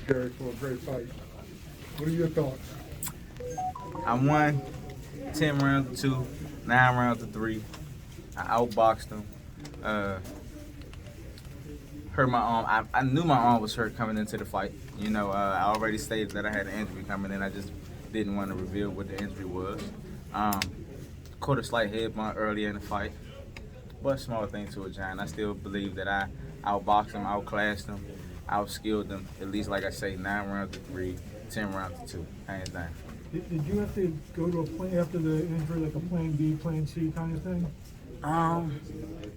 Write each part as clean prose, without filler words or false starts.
Gary, for a great fight. What are your thoughts? I won 10 rounds to 2, 9 rounds to 3. I outboxed him. Hurt my arm. I knew my arm was hurt coming into the fight. You know, I already stated that I had an injury coming in. I just didn't want to reveal what the injury was. Caught a slight head bunt earlier in the fight, but small thing to a giant. I still believe that I outboxed him, outclassed him, outskilled him. At least, like I say, 9 rounds to 3, 10 rounds to 2, hands down. Did you have to go to a plan after the injury, like a plan B, plan C kind of thing?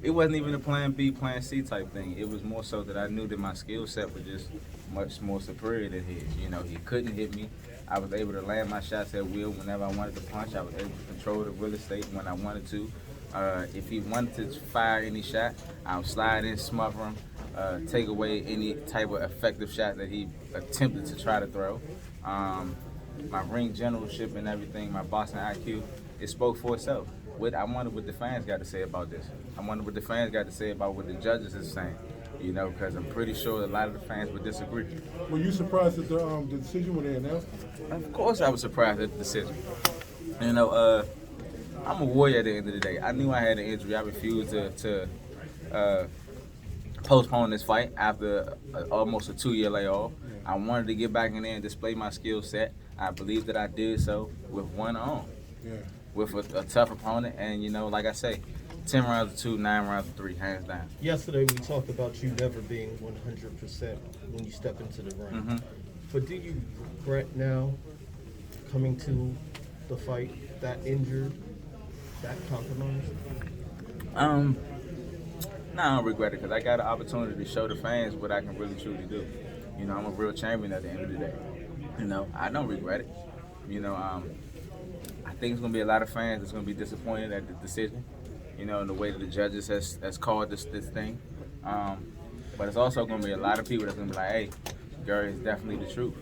It wasn't even a plan B, plan C type thing. It was more so that I knew that my skill set was just much more superior than his. You know, he couldn't hit me. I was able to land my shots at will whenever I wanted to punch. I was able to control the real estate when I wanted to. If he wanted to fire any shot, I would slide in, smother him, take away any type of effective shot that he attempted to try to throw. My ring generalship and everything, my boxing IQ, it spoke for itself. I wonder what the fans got to say about this. I wonder what the fans got to say about what the judges is saying. You know, because I'm pretty sure a lot of the fans would disagree. Were you surprised at the decision when they announced it? Of course I was surprised at the decision. You know, I'm a warrior at the end of the day. I knew I had an injury. I refused to postpone this fight after almost a 2-year layoff. I wanted to get back in there and display my skill set. I believe that I did so with one arm. Yeah. With a tough opponent, and you know, like I say, 10 rounds to 2, 9 rounds to 3, hands down. Yesterday we talked about you never being 100% when you step into the ring. Mm-hmm. But do you regret now coming to the fight that injured, that compromised? No, I don't regret it because I got an opportunity to show the fans what I can really truly do. You know, I'm a real champion at the end of the day. You know, I don't regret it. You know, I think it's going to be a lot of fans that's going to be disappointed at the decision, you know, in the way that the judges has called this thing. But it's also going to be a lot of people that's going to be like, hey, Gary is definitely the truth.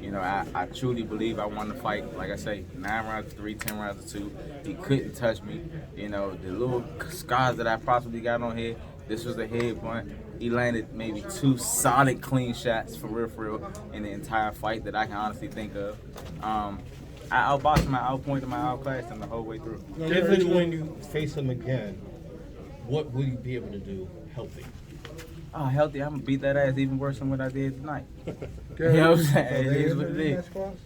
You know, I truly believe I won the fight. Like I say, 9 rounds to 3, 10 rounds to 2. He couldn't touch me. You know, the little scars that I possibly got on here, this was a head bunt. He landed maybe 2 solid clean shots for real in the entire fight that I can honestly think of. I outboxed him, I outpointed him, I outclassed him the whole way through. If and when you face him again, what will you be able to do healthy? Oh, healthy, I'm going to beat that ass even worse than what I did tonight. Gary, You know what I'm saying? It is what it is. rematch for us?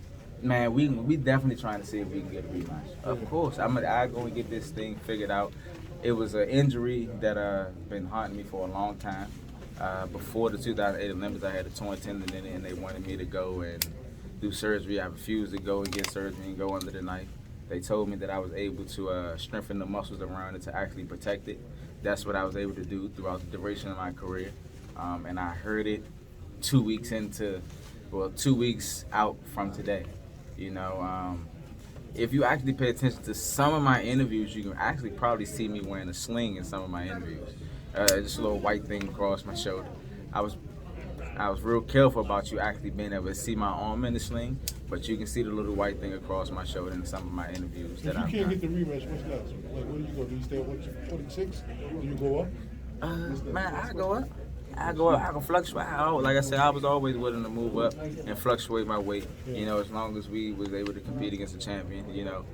Man, we definitely trying to see if we can get a rematch. Of course, I go and get this thing figured out. It was an injury that been haunting me for a long time. Before the 2008 Olympics, I had a torn tendon in it, and they wanted me to go and do surgery. I refused to go and get surgery and go under the knife. They told me that I was able to strengthen the muscles around it to actually protect it. That's what I was able to do throughout the duration of my career. And I heard it 2 weeks into, 2 weeks out from today. You know, if you actually pay attention to some of my interviews, you can actually probably see me wearing a sling in some of my interviews. Just a little white thing across my shoulder. I was real careful about you actually being able to see my arm in the sling, but you can see the little white thing across my shoulder in some of my interviews. If you can't get the rematch, what's next? Like, what are you going to do? You stay at 126? Do you go up? Man, I go up. I can fluctuate. Like I said, I was always willing to move up and fluctuate my weight. You know, as long as we was able to compete against a champion. You know,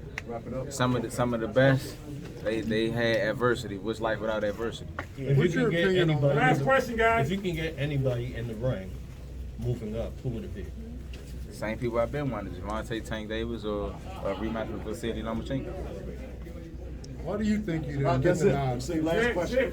some of the best, they had adversity. What's life without adversity? If What's you your can get opinion on anybody, that? Last question, guys. if you can get anybody in the ring moving up, who would it be? Same people I've been wanting: Gervonta Tank Davis or a rematch with Vasily Lomachenko. Why do you think you didn't get the nod? Say last question.